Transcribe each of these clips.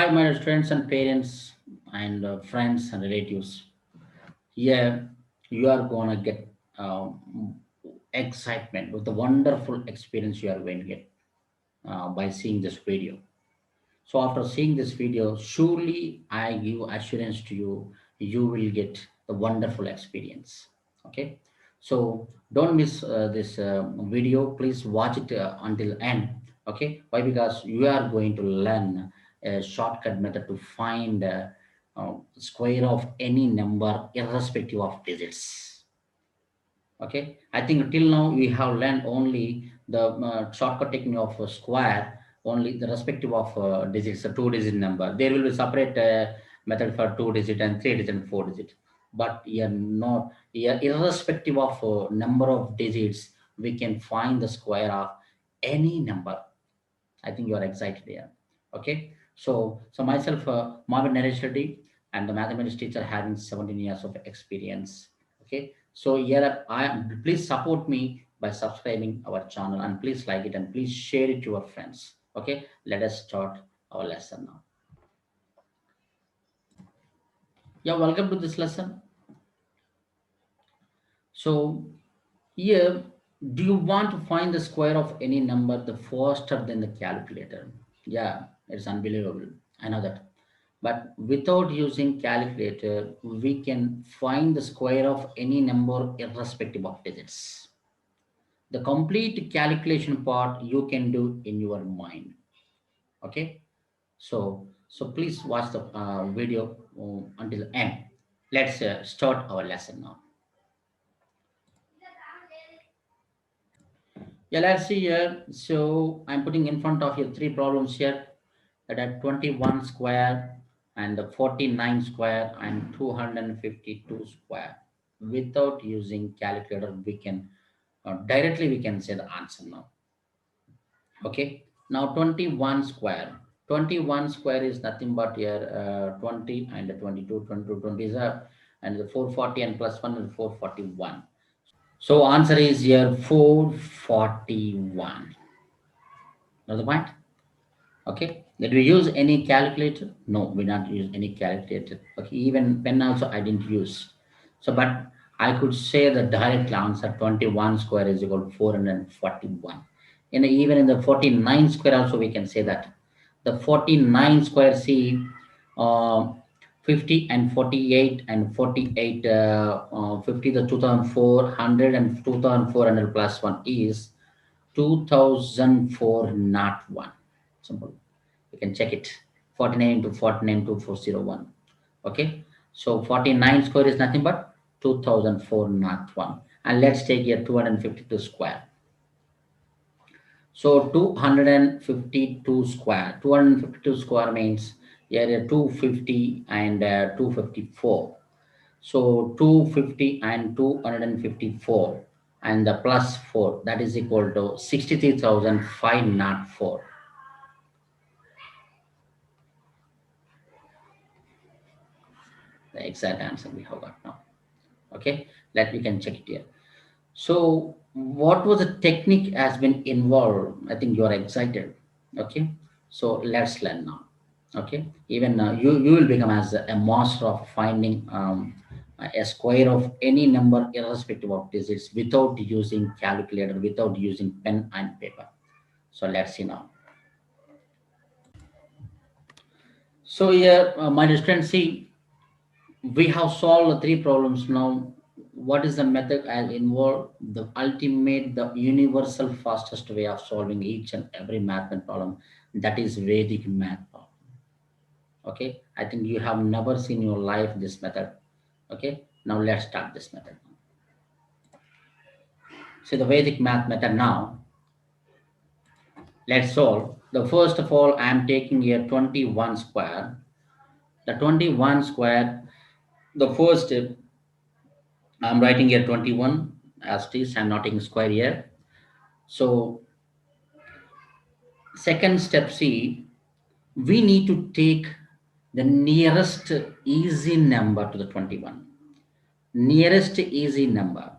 Hi, my friends and parents and friends and relatives. Here, you are gonna get excitement with the wonderful experience you are going to get by seeing this video. So, after seeing this video, surely I give assurance to you, you will get the wonderful experience. Okay, so don't miss this video. Please watch it until end. Okay, why? Because you are going to learn a shortcut method to find square of any number irrespective of digits. Okay, I think till now we have learned only the shortcut technique of square, only the respective of digits, a two-digit number. There will be separate method for two-digit and three-digit and four-digit. But here not here, irrespective of number of digits, we can find the square of any number. I think you are excited here. Okay, so myself, Marvin Naresh Reddy, and the mathematics teacher having 17 years of experience. Okay, so here I please support me by subscribing our channel and please like it and please share it to your friends. Okay, let us start our lesson now. Yeah, welcome to this lesson. So here, do you want to find the square of any number the faster than the calculator? Yeah, it's unbelievable. I know that. But without using calculator, we can find the square of any number irrespective of digits. The complete calculation part you can do in your mind. Okay, so please watch the video until the end. Let's start our lesson now. Yeah, let's see here. So I'm putting in front of you three problems here, that are 21 square and the 49 square and 252 square. Without using calculator, we can directly we can say the answer now. Okay, now 21 square. 21 square is nothing but here 20 and 22, 22, 20 is up, and the 440 and plus 1 is 441. So answer is here 441. Know the point? Okay, did we use any calculator? No, we not use any calculator. Okay, even pen also I didn't use. So but I could say the direct answer 21 square is equal to 441. And even in the 49 square also we can say that the 49 square, see, uh, 50 and 48 and 48, 50, the 2400 and 2400 plus 1 is 2401. Simple, you can check it. 49 into 49 to 401. Okay, so 49 square is nothing but 2401. And let's take here 252 square. So 252 square. 252 square means here 250 and 254. So 250 and 254 and the plus 4, that is equal to 63,504. The exact answer we have got now. Okay, let we can check it here. So what was the technique has been involved? I think you are excited. Okay, so let's learn now. Okay, even you will become as a master of finding a square of any number irrespective of digits without using calculator, without using pen and paper. So let's see now. So here, my dear friends, see, we have solved the three problems now. What is the method I'll involve? The ultimate, the universal fastest way of solving each and every math problem, that is Vedic math problem. Okay, I think you have never seen in your life this method. Okay, now let's start this method. See the Vedic math method now. Let's solve. The first of all, I am taking here 21 square. The 21 square, the first step, I'm writing here 21 as it is. I'm not taking square here. So second step, see, we need to take the nearest easy number to the 21. Nearest easy number.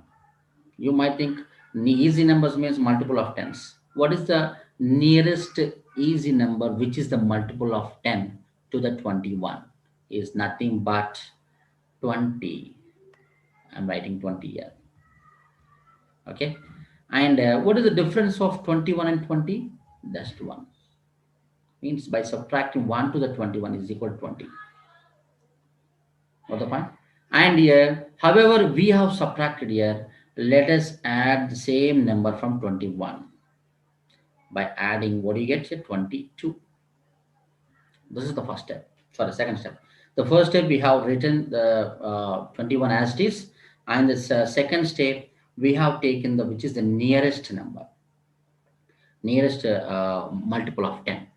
You might think easy numbers means multiple of tens. What is the nearest easy number which is the multiple of 10 to the 21 is nothing but 20. I'm writing 20 here. Okay. And what is the difference of 21 and 20? Just 1. Means by subtracting 1 to the 21 is equal to 20. Got the point? And here, however, we have subtracted here, let us add the same number from 21. By adding, what do you get here? 22. This is the first step. Sorry, second step. The first step, we have written the 21 as it is. And this second step, we have taken the, which is the nearest number, nearest multiple of 10.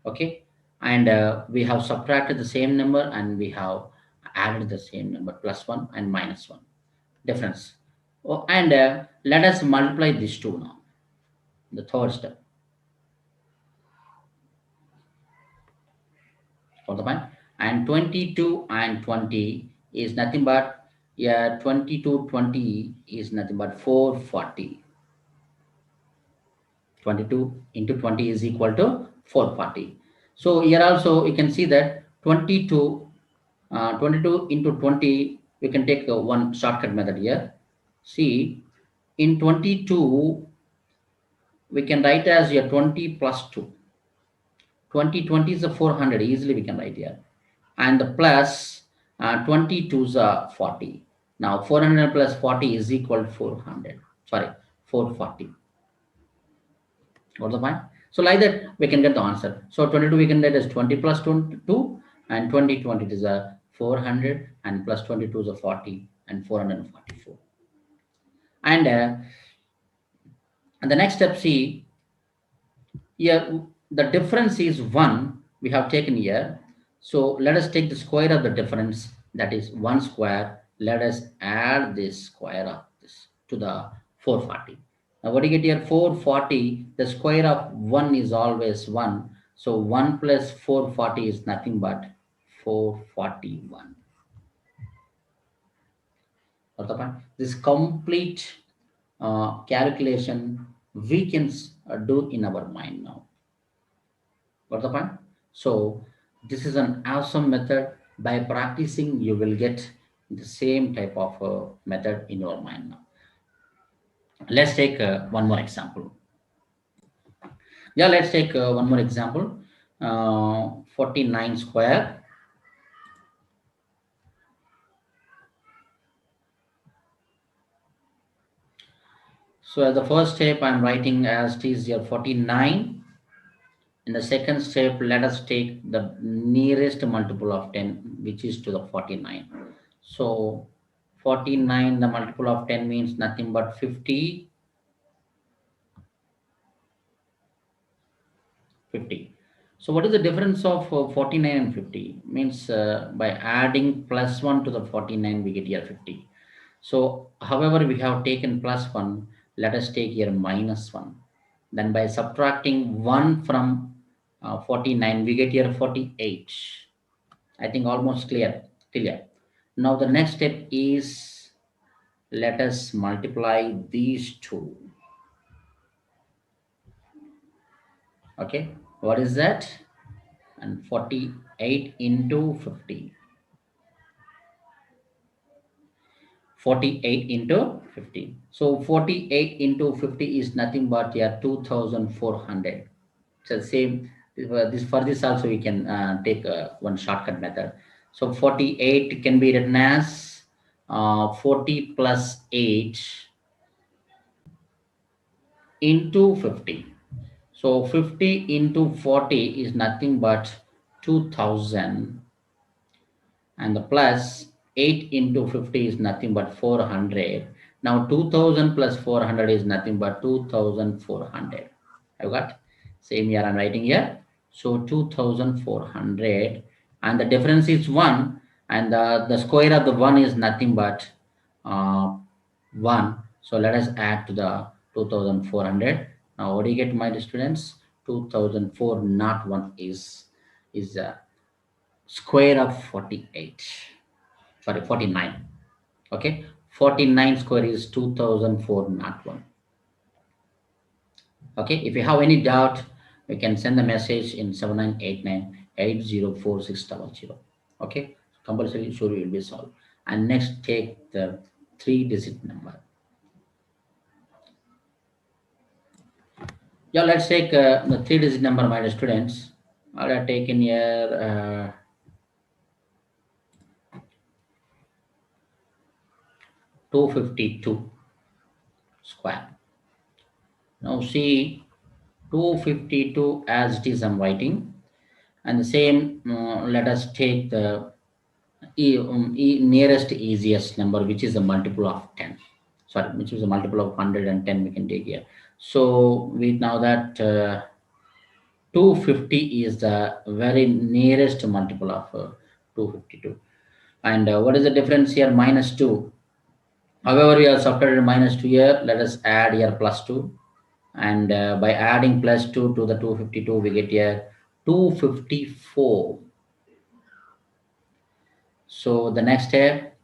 Okay. And we have subtracted the same number and we have added the same number, plus 1 and minus 1. Difference. Oh, and let us multiply these two now. The third step. For the point. And 22 and 20 is nothing but, yeah, 22, 20 is nothing but 440. 22 into 20 is equal to 440. So here also you can see that 22 into 20, we can take one shortcut method here. See, in 22, we can write as a 20 plus 2. 20 is a 400, easily we can write here. And the plus 22 is a 40. Now 400 plus 40 is equal to 400. Sorry, 440. What's the point? So like that, we can get the answer. So 22 we can get as 20 plus 22, and 20 is a 400, and plus 22 is a 40, and 444. And the next step, see, here the difference is 1 we have taken here. So let us take the square of the difference, that is 1 square. Let us add this square of this to the 440. Now what do you get here? 440, the square of 1 is always 1. So 1 plus 440 is nothing but 441. Got the point? This complete calculation we can do in our mind now. Got the point? So this is an awesome method. By practicing, you will get the same type of method in your mind now. Let's take one more example. Yeah, let's take one more example. 49 square. So as the first step, I'm writing as it is here 49. In the second step, let us take the nearest multiple of 10, which is to the 49. So 49, the multiple of 10 means nothing but 50. 50. So what is the difference of 49 and 50? Means by adding plus 1 to the 49, we get here 50. So however, we have taken plus 1, let us take here minus 1. Then by subtracting 1 from 49, we get here 48. I think almost clear. Now the next step is, let us multiply these two. Okay, what is that? And 48 into 50. 48 into 50. So 48 into 50 is nothing but 2,400. So same, this for this also we can take one shortcut method. So 48 can be written as 40 plus 8 into 50. So 50 into 40 is nothing but 2,000, and the plus 8 into 50 is nothing but 400. Now 2000 plus 400 is nothing but 2400. I've got same here, I'm writing here. So 2400, and the difference is 1, and the square of the 1 is nothing but 1. So let us add to the 2400. Now what do you get, my students? 2004 not 1 is square of 48. Sorry, 49. Okay, 49 square is 2004 not 1. Okay, if you have any doubt, you can send the message in 7989. 804600. Okay, compulsory sure will be solved. And next take the 3-digit number. Yeah, let's take the 3-digit number, my dear students. I have taken here 252 square. Now see 252 as it is I'm writing, and the same let us take the nearest easiest number, which is a multiple of 10. Sorry, which is a multiple of 110 we can take here. So we now that 250 is the very nearest multiple of 252. And what is the difference here? Minus 2. However, we have subtracted minus 2 here. Let us add here plus 2. And by adding plus 2 to the 252, we get here 254. So the next step,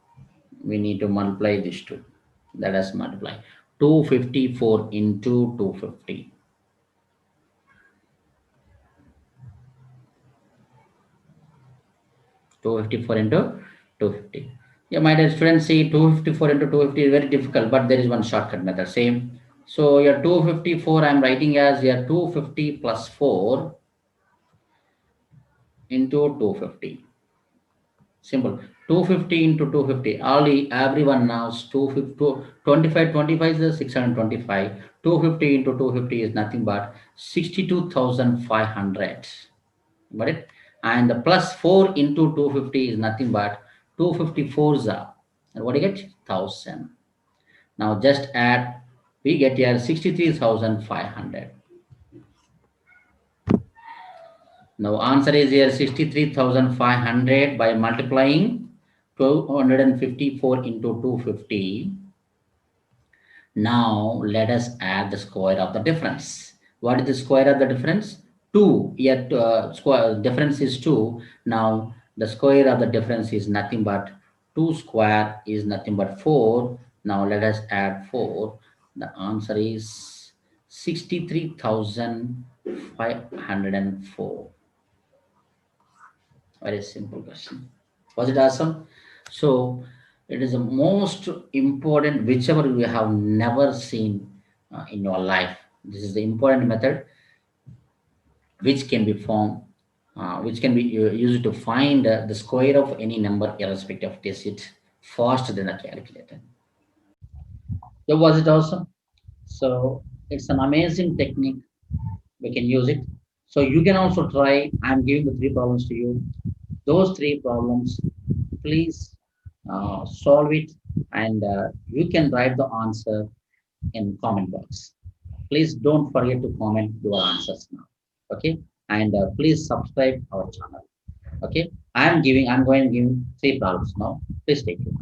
we need to multiply these two. Let us multiply 254 into 250. 254 into 250. Yeah, my dear students, see 254 into 250 is very difficult, but there is one shortcut method. Same. So your 254 I'm writing as your 250 plus 4 into 250. Simple. 250 into 250. Only everyone knows 250, 25 is the 625. 250 into 250 is nothing but 62,500. Got it? And the plus 4 into 250 is nothing but 254 and what do you get? 1000. Now just add, we get here 63,500. Now answer is here 63,500 by multiplying 254 into 250. Now let us add the square of the difference. What is the square of the difference? 2. Yet square difference is 2. Now the square of the difference is nothing but 2 square is nothing but 4. Now let us add 4. The answer is 63,504. Very simple question. Was it awesome? So it is the most important, whichever you have never seen in your life. This is the important method which can be formed, which can be used to find the square of any number irrespective of digit faster than a calculator. So was it awesome? So it's an amazing technique. We can use it. So you can also try. I'm giving the 3 problems to you. Those 3 problems, please solve it, and you can write the answer in comment box. Please don't forget to comment your answers now. Okay, and please subscribe our channel. Okay, I'm going to give 3 problems now. Please take it.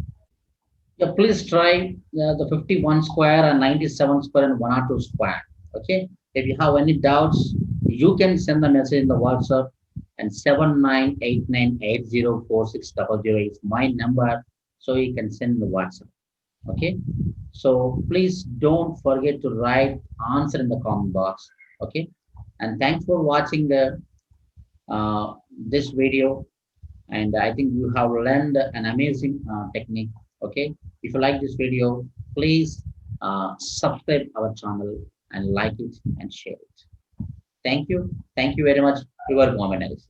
Yeah, please try the 51 square and 97 square and 102 square. Okay, if you have any doubts, you can send the message in the WhatsApp, and 7989804600 is my number, so you can send the WhatsApp. Okay, so please don't forget to write answer in the comment box. Okay, and thanks for watching the this video, and I think you have learned an amazing technique. Okay, if you like this video, please subscribe our channel and like it and share it. Thank you very much. Your comment.